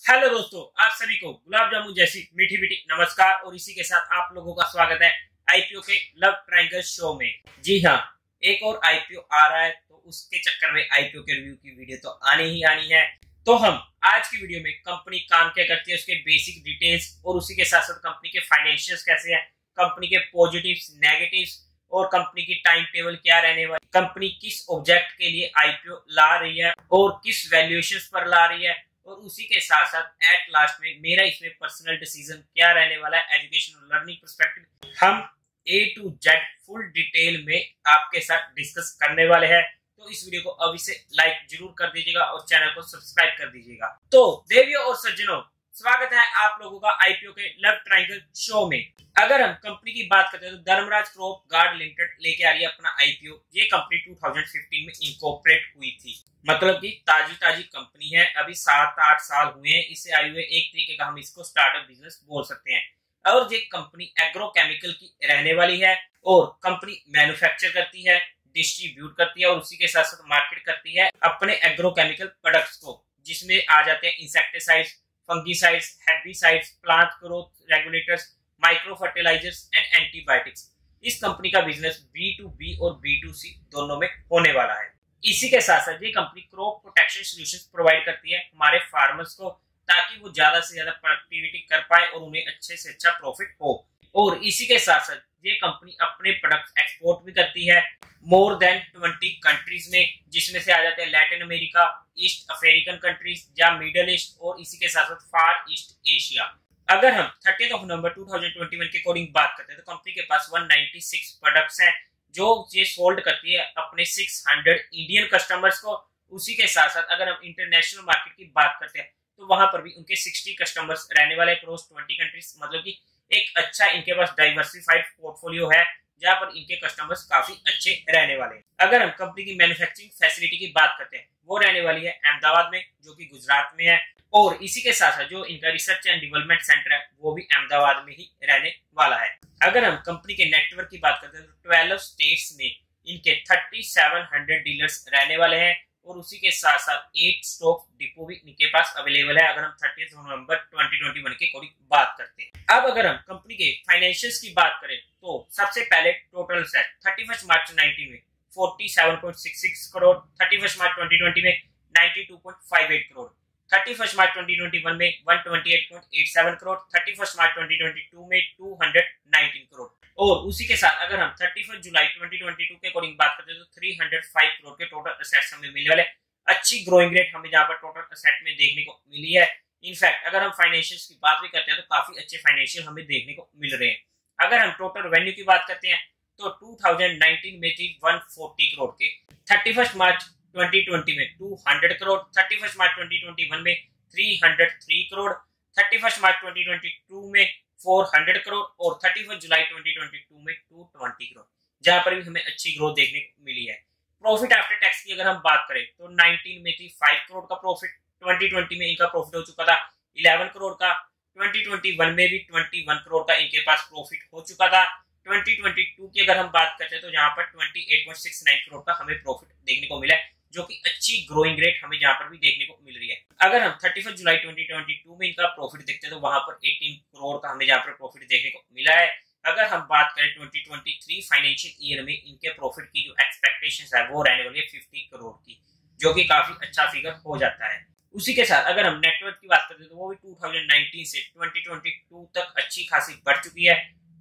Hello दोस्तों, आप सभी को गुलाब जामुन जैसी मीठी मीठी नमस्कार। और इसी के साथ आप लोगों का स्वागत है आईपीओ के लव ट्रायंगल शो में। जी हाँ, एक और आईपीओ आ रहा है तो उसके चक्कर में आईपीओ के रिव्यू की वीडियो तो आनी ही आनी है। तो हम आज की वीडियो में कंपनी काम क्या करती है, उसके बेसिक डिटेल्स और उसी के साथ साथ कंपनी के फाइनेंशियल्स कैसे हैं, कंपनी के पॉजिटिव्स नेगेटिव्स और कंपनी की टाइम टेबल क्या रहने वाली, कंपनी किस ऑब्जेक्ट के लिए आईपीओ ला रही है और किस वैल्यूएशंस पर ला रही है, और उसी के साथ साथ एट लास्ट में मेरा इसमें पर्सनल डिसीजन क्या रहने वाला है एजुकेशन और लर्निंग पर्सपेक्टिव, हम ए टू जेड फुल डिटेल में आपके साथ डिस्कस करने वाले हैं। तो इस वीडियो को अभी से लाइक जरूर कर दीजिएगा और चैनल को सब्सक्राइब कर दीजिएगा। तो देवियों और सज्जनों, स्वागत है आप लोगों का आईपीओ के लव ट्रायंगल शो में। अगर हम कंपनी की बात करते हैं तो धर्मराज क्रॉप गार्ड लिमिटेड लेके आ रही है अपना आईपीओ। ये कंपनी 2015 में इनकॉर्पोरेट हुई थी, मतलब कि ताजी ताजी कंपनी है, अभी 7-8 साल हुए हैं इसे आए हुए। एक तरीके का हम इसको स्टार्टअप बिजनेस बोल सकते हैं। और ये कंपनी एग्रोकेमिकल की रहने वाली है और कंपनी मैन्युफैक्चर करती है, डिस्ट्रीब्यूट करती है और उसी के साथ साथ मार्केट करती है अपने एग्रोकेमिकल प्रोडक्ट्स को, जिसमें आ जाते हैं insecticides, fungicides, herbicides, plant growth regulators, micro fertilizers and antibiotics. इस कंपनी का बिजनेस B2B और B2C दोनों में होने वाला है। इसी के साथ साथ ये company crop protection solutions provide करती है हमारे फार्मर्स को, ताकि वो ज्यादा से ज्यादा प्रोडक्टिविटी कर पाए और उन्हें अच्छे से अच्छा प्रॉफिट हो। और इसी के साथ साथ ये कंपनी अपने प्रोडक्ट्स एक्सपोर्ट भी करती है मोर देन 20 कंट्रीज में, जिसमें से आ जाते हैं Latin America, east African countries या मिडल ईस्ट और इसी के साथ साथ फार ईस्ट एशिया। अगर हम 30 नवंबर 2021 के अकॉर्डिंग बात करते हैं तो कंपनी के पास 196 प्रोडक्ट्स हैं जो ये सोल्ड करती है अपने 600 इंडियन कस्टमर्स को। उसी के साथ साथ अगर हम इंटरनेशनल मार्केट की बात करते हैं तो वहां पर भी उनके 60 कस्टमर्स रहने वाले क्रॉस 20 कंट्रीज, मतलब कि एक अच्छा इनके पास डाइवर्सिफाइड पोर्टफोलियो है जहां पर इनके कस्टमर्स काफी अच्छे रहने वाले हैं। अगर हम कंपनी की मैन्युफैक्चरिंग फैसिलिटी की बात करते हैं वो रहने वाली है अहमदाबाद में, जो कि गुजरात में है। और इसी के साथ साथ जो इनका रिसर्च एंड डेवलपमेंट सेंटर है वो भी अहमदाबाद में ही रहने वाला है। अगर हम कंपनी के नेटवर्क की बात करते हैं तो 12 स्टेट्स में इनके 3700 डीलर्स रहने वाले हैं और उसी के साथ साथ 8 स्टॉक डिपो भी इनके पास अवेलेबल है। अगर हम 30 नवंबर 2021 के अकॉर्डिंग बात करते हैं। अब अगर हम कंपनी के फाइनेंशियल्स की बात करें तो सबसे पहले टोटल सेट 31 मार्च 19 में 47.66 करोड़, 31 मार्च 2020 में 92.58 करोड़, 31 मार्च 2021 में 128.87 करोड़, 31 मार्च 2022 में 219 करोड़। और उसी के साथ अगर हम 31 जुलाई 2022 के अकॉर्डिंग बात करते हैं तो 305 करोड़ के टोटल असेट्स हमें मिलने वाले। अच्छी ग्रोइंग रेट हमें जहां पर टोटल असेट में देखने को मिली है। इनफैक्ट अगर हम फाइनेंशियल्स की बात भी करते हैं तो काफी अच्छे फाइनेंशियल हमें देखने को मिल रहे हैं। अगर हम टोटल रेवेन्यू की बात करते हैं तो 2019 में थी 140 करोड़ के, 31 मार्च 2020 में 200 करोड़, 31 मार्च 2021 में 303 करोड़, 31 मार्च 2022 में 400 करोड़ और 31 जुलाई 2022 में 220 करोड़, जहां पर भी हमें अच्छी ग्रोथ देखने को मिली है। प्रॉफिट आफ्टर टैक्स की अगर हम बात करें तो 19 में थी 5 करोड़ का प्रॉफिट, 2020 में इनका प्रॉफिट हो चुका था 11 करोड़ का, 2021 में भी 21 करोड़ का इनके पास प्रॉफिट हो चुका था। 2022 की अगर हम बात करते हैं तो यहाँ पर 28.69 करोड़ का हमें प्रॉफिट देखने को मिला है, जो कि अच्छी ग्रोइंग रेट हमें यहाँ पर भी देखने को मिल रही है। अगर हम 31 जुलाई 2022 में इनका प्रॉफिट देखते हैं तो वहां पर 18 करोड़ का हमें यहाँ पर प्रॉफिट देखने को मिला है। अगर हम बात करें 2023 फाइनेंशियल ईयर में इनके प्रॉफिट की जो एक्सपेक्टेशंस है वो रहने वाली है 50 करोड़ की, जो कि काफी अच्छा फिगर हो जाता है। उसी के साथ अगर हम नेटवर्क की बात करते हैं तो वो भी 2019 से 2022 तक अच्छी खासी बढ़ चुकी है।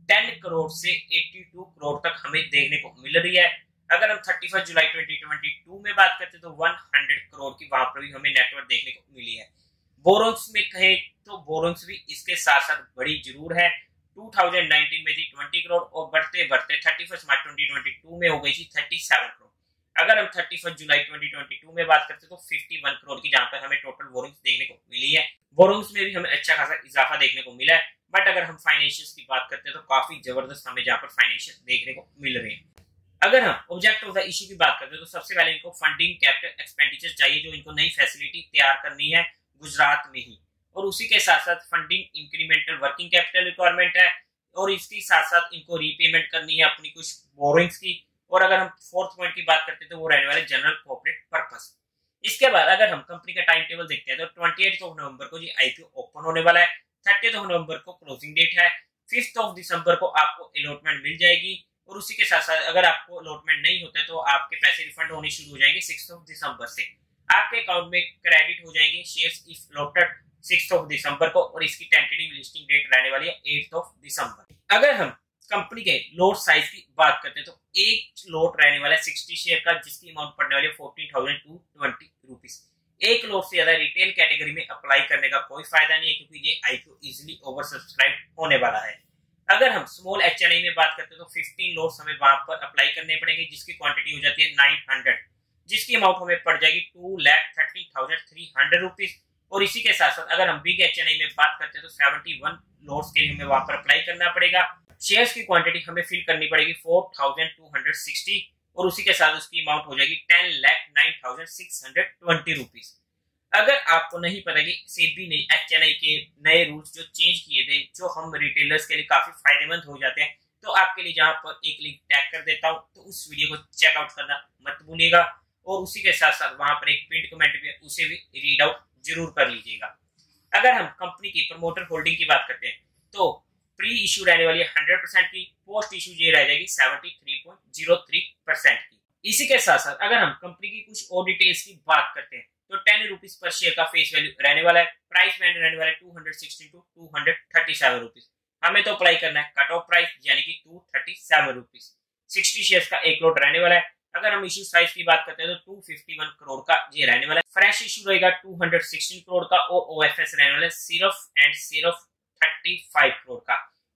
10 करोड़ से 82 करोड़ तक हमें देखने को मिल रही है। अगर हम 31 जुलाई 2022 में बात करते हैं तो 100 करोड़ की वहां पर भी हमें नेटवर्क देखने को मिली है। बोरोंग्स में कहे तो बोरोंग्स भी इसके साथ साथ बड़ी जरूर है। 2019 में थी 20 करोड़ और बढ़ते बढ़ते 31 मार्च 2022 में हो गई थी 37 करोड़। अगर हम 31 जुलाई 2022 में बात करते हैं तो 51 करोड़ की जहां पर हमें टोटल बोरोंग्स देखने को मिली है। बोरोंग्स में भी हमें अच्छा खासा इजाफा देखने को मिला है। बट अगर हम फाइनेंशियल्स की बात करते हैं तो काफी जबरदस्त हमें जहां पर फाइनेंशियल देखने को मिल रहे हैं। अगर हम ऑब्जेक्ट ऑफ द इशू की बात करते हैं तो सबसे पहले इनको फंडिंग कैपिटल एक्सपेंडिचर चाहिए, जो इनको नई फैसिलिटी तैयार करनी है गुजरात में ही, और उसी के साथ साथ funding incremental working capital requirement है और इसके साथ साथ इनको रीपेमेंट करनी है अपनी कुछ बोरिंग्स की। और अगर हम फोर्थ पॉइंट की बात करते हैं तो वो रहने वाले जनरल कॉर्पोरेट पर्पस। इसके बाद अगर हम कंपनी का टाइम टेबल देखते हैं तो 28 नवंबर को जी आईपीओ ओपन होने वाला है, 30 नवंबर को क्लोजिंग डेट है, 5 दिसंबर को आपको अलॉटमेंट मिल जाएगी और उसी के साथ साथ अगर आपको अलॉटमेंट नहीं होता है तो आपके पैसे रिफंड होने शुरू हो जाएंगे 6 दिसंबर से। आपके अकाउंट में क्रेडिट हो जाएंगे शेयर्स इफ अलॉटेड 6 दिसंबर को और इसकी टेंटेटिव लिस्टिंग डेट रहने वाली है 8 दिसंबर। अगर हम कंपनी के लोट साइज की बात करते हैं तो एक लोट रहने वाला है 60 शेयर का, जिसकी अमाउंट पड़ने वाली है 14,220 रुपीज। एक लोट से ज्यादा रिटेल कैटेगरी में अप्लाई करने का कोई फायदा नहीं है क्योंकि ये आईपीओ इजीली ओवर सब्सक्राइब होने वाला है। अगर हम स्मॉल एचएनआई में बात करते हैं तो 15 लोट्स हमें वहां पर अप्लाई करने पड़ेंगे, जिसकी क्वांटिटी हो जाती है 900, जिसकी अमाउंट हमें पड़ जाएगी 2,30,300 रुपीज। और इसी के साथ साथ अगर हम बिग एचएनआई में बात करते हैं तो 71 लोट्स के लिए हमें वहां पर अप्लाई करना पड़ेगा। शेयर्स की क्वांटिटी हमें फिल करनी पड़ेगी 4,260 और उसी के साथ उसकी अमाउंट हो जाएगी 10,09,620 रुपीज। अगर आपको नहीं पता कि सेबी ने एचएनआई के नए रूल्स जो चेंज किए थे, जो हम रिटेलर्स के लिए काफी फायदेमंद हो जाते हैं, तो आपके लिए जहां पर एक लिंक टैग कर देता हूं, तो उस वीडियो को चेकआउट करना मत भूलिएगा और उसी के साथ साथ वहां पर एक पिन कमेंट भी है, उसे भी रीड आउट जरूर कर लीजिएगा। अगर हम कंपनी की प्रमोटर होल्डिंग की बात करते हैं तो प्री इशू रहने वाली है 100% की, पोस्ट इशू ये रह जाएगी 73.03% की। इसी के साथ साथ अगर हम कंपनी की कुछ और डिटेल्स की बात करते हैं तो 10 रुपीज पर शेयर का फेस वैल्यू रहने वाला है, प्राइस बैंड रहने वाला है 260 to 237 रुपीज। हमें तो अप्लाई करना है कट ऑफ प्राइस यानी कि 237 रुपीज। 60 शेयर्स का एक लोट रहने वाला है। अगर हम इशू साइज की बात करते हैं तो 251 करोड़ का ये रहने वाला है। फ्रेश इशू रहेगा 216 करोड़ का और ओएफएस रहने वाला है सिर्फ एंड सिर्फ 35 करोड़ का,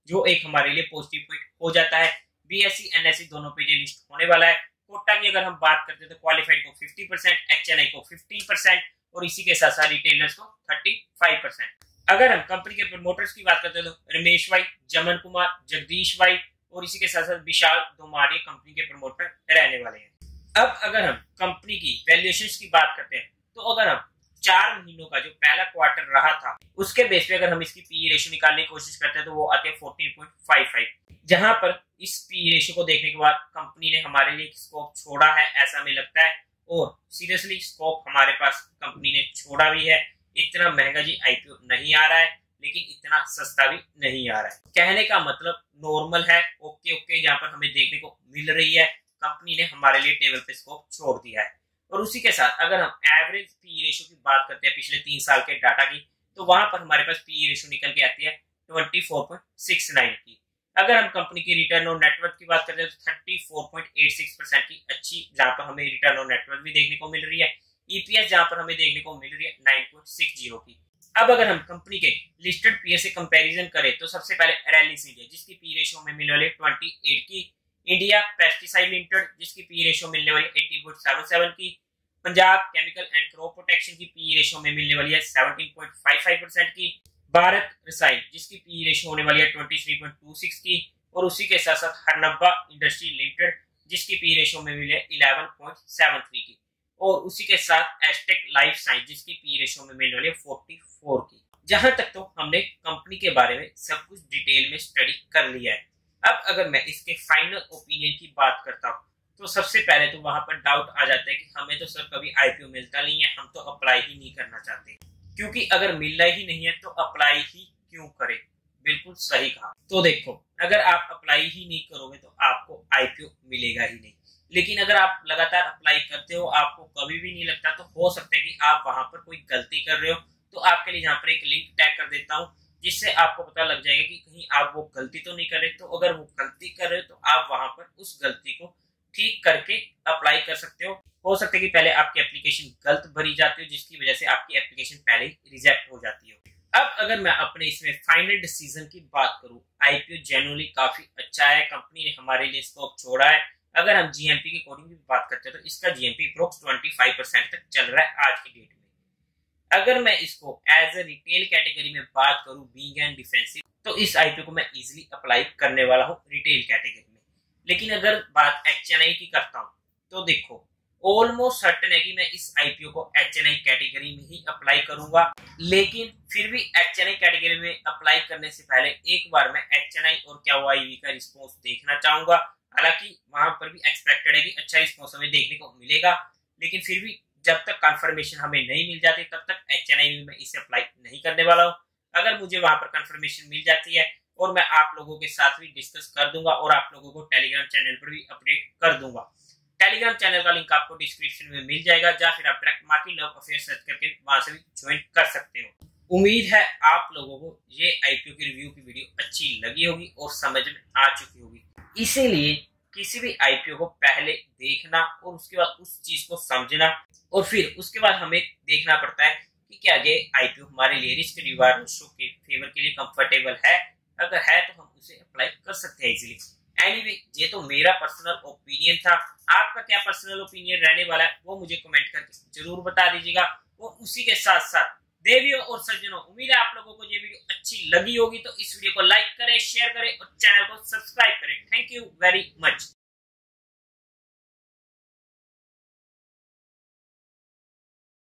जो एक हमारे लिए पॉजिटिव पॉइंट हो जाता है। बीएसई एनएसई दोनों पे ये लिस्ट होने वाला है। कोटा की अगर हम बात करते हैं तो क्वालिफाइड को 50%, एचएनआई को 15% और इसी के साथ साथ रिटेलर्स को 35%। अगर हम कंपनी के प्रमोटर्स की बात करते हैं तो रमेश भाई, जमन कुमार, जगदीश भाई और इसी के साथ साथ विशाल दोमारिया कंपनी के प्रमोटर रहने वाले हैं। अब अगर हम कंपनी की वैल्यूएशंस की बात करते हैं तो अगर हम 4 महीनों का जो पहला क्वार्टर रहा था उसके बेस पे अगर हम इसकी पी रेशियो निकालने की कोशिश करते हैं तो वो आते हैं 14.55, जहां पर इस पी रेशियो को देखने के बाद कंपनी ने हमारे लिए स्कोप छोड़ा है ऐसा हमें लगता है और सीरियसली स्कोप हमारे पास कंपनी ने छोड़ा भी है। इतना महंगा जी आईपीओ नहीं आ रहा है लेकिन इतना सस्ता भी नहीं आ रहा है। कहने का मतलब नॉर्मल है, ओके जहां पर हमें देखने को मिल रही है। कंपनी ने हमारे लिए टेबल पे स्कोप छोड़ दिया है। और उसी के साथ अगर हम एवरेज पी रेशियो की बात करते हैं पिछले 3 साल के डाटा की, तो वहां पर हमारे पास पी रेशियो निकल के आती है 24.69 की। अगर हम कंपनी की रिटर्न ऑन नेटवर्थ की बात करते हैं तो 34.86% की अच्छी, जहां पर हमें रिटर्न ऑन नेटवर्थ भी देखने को मिल रही है। ईपीएस जहां पर हमें देखने को मिल रही है 9.60 की। अब अगर हम कंपनी के लिस्टेड पीएस से कंपैरिजन करें तो सबसे पहले रैली सीड है जिसकी पी रेशियो में मिलने वाली 28 की, इंडिया पेस्टिसाइड लिमिटेड जिसकी पी रेशियो मिलने वाली 18.77 की, Punjab chemical and crop protection की पी रेशियो में मिलने वाली है 17.55% की, भारत रसायन जिसकी पी रेशियो होने वाली है 23.26 की और उसी के साथ साथ हरनब्बा इंडस्ट्री लिमिटेड जिसकी पी रेशियो में मिली है 11.73 की और उसी के साथ एस्टेक लाइफ साइंस जिसकी पी रेशियो में मिलने वाली है 44 की। जहां तक तो हमने कंपनी के बारे में सब कुछ डिटेल में स्टडी कर लिया है। अब अगर मैं इसके फाइनल ओपिनियन की बात करता हूँ तो सबसे पहले तो वहां पर डाउट आ जाता है कि हमें तो सर कभी आईपीओ मिलता नहीं है, हम तो अप्लाई ही नहीं करना चाहते, क्योंकि अगर मिलना ही नहीं है तो अप्लाई ही क्यों करें। बिल्कुल सही कहा। तो देखो, अगर आप अप्लाई ही नहीं करोगे तो आपको आईपीओ मिलेगा ही नहीं, लेकिन अगर आप लगातार अप्लाई करते हो आपको कभी भी नहीं लगता, तो हो सकता है कि आप वहां पर कोई गलती कर रहे हो। तो आपके लिए यहाँ पर एक लिंक टैग कर देता हूँ जिससे आपको पता लग जाएगा कि कहीं आप वो गलती तो नहीं कर रहे। तो अगर वो गलती कर रहे हो तो आप वहां पर उस गलती को ठीक करके अप्लाई कर सकते हो सकता है कि पहले आपकी एप्लीकेशन गलत भरी जाती हो जिसकी वजह से आपकी एप्लीकेशन पहले ही रिजेक्ट हो जाती हो। अब अगर मैं अपने इसमें फाइनल डिसीजन की बात करूं, आईपीओ जेन्युइनली काफी अच्छा है, कंपनी ने हमारे लिए स्कोप छोड़ा है। अगर हम जीएमपी की कोडिंग की बात करते हैं तो इसका जीएमपी अप्रोक्स 25% तक चल रहा है आज की डेट में। अगर मैं इसको एज ए रिटेल कैटेगरी में बात करूं बीइंग एंड डिफेंसिव, तो इस आईपीओ को मैं इजीली अप्लाई करने वाला हूं रिटेल कैटेगरी में। लेकिन अगर बात एचएनआई की करता हूं तो देखो, ऑलमोस्ट सर्टेन है कि मैं इस आईपीओ को एचएनआई कैटेगरी में ही अप्लाई करूंगा। लेकिन फिर भी एचएनआई कैटेगरी में अप्लाई करने से पहले एक बार मैं एचएनआई और क्यूआईवी का रिस्पॉन्स देखना चाहूंगा। हालांकि वहां पर भी एक्सपेक्टेड है कि अच्छा रिस्पॉन्स हमें देखने को मिलेगा, लेकिन फिर भी जब तक कंफर्मेशन हमें नहीं मिल जाती तब तक HNI में मैं इसे अप्लाई नहीं करने वाला हूँ। अगर मुझे वहां पर कंफर्मेशन मिल जाती है और मैं आप लोगों के साथ भी डिस्कस कर दूंगा और आप लोगों को टेलीग्राम चैनल पर भी अपडेट कर दूंगा। टेलीग्राम चैनल का लिंक आपको डिस्क्रिप्शन में मिल जाएगा, या फिर आप direct market love affair search करके वहां से भी ज्वाइन कर सकते हो। उम्मीद है आप लोगों को ये IPO की रिव्यू की वीडियो अच्छी लगी होगी और समझ में आ चुकी होगी। इसीलिए किसी भी IPO को पहले देखना और उसके बाद उस चीज को समझना और फिर उसके बाद हमें देखना पड़ता है कि क्या ये IPO हमारे लिए रिस्क रिवार्ड रेशियो के फेवर के लिए कंफर्टेबल है। अगर है तो हम उसे अप्लाई कर सकते हैं इजीली। एनीवे, ये तो मेरा पर्सनल ओपिनियन था। आपका क्या पर्सनल ओपिनियन रहने वाला है वो मुझे कमेंट करके जरूर बता दीजिएगा। और उसी के साथ साथ देवियों और सज्जनों, उम्मीद है आप लोगों को ये वीडियो अच्छी लगी होगी, तो इस वीडियो को लाइक करें, शेयर करें और चैनल को सब्सक्राइब करें। Thank you very much.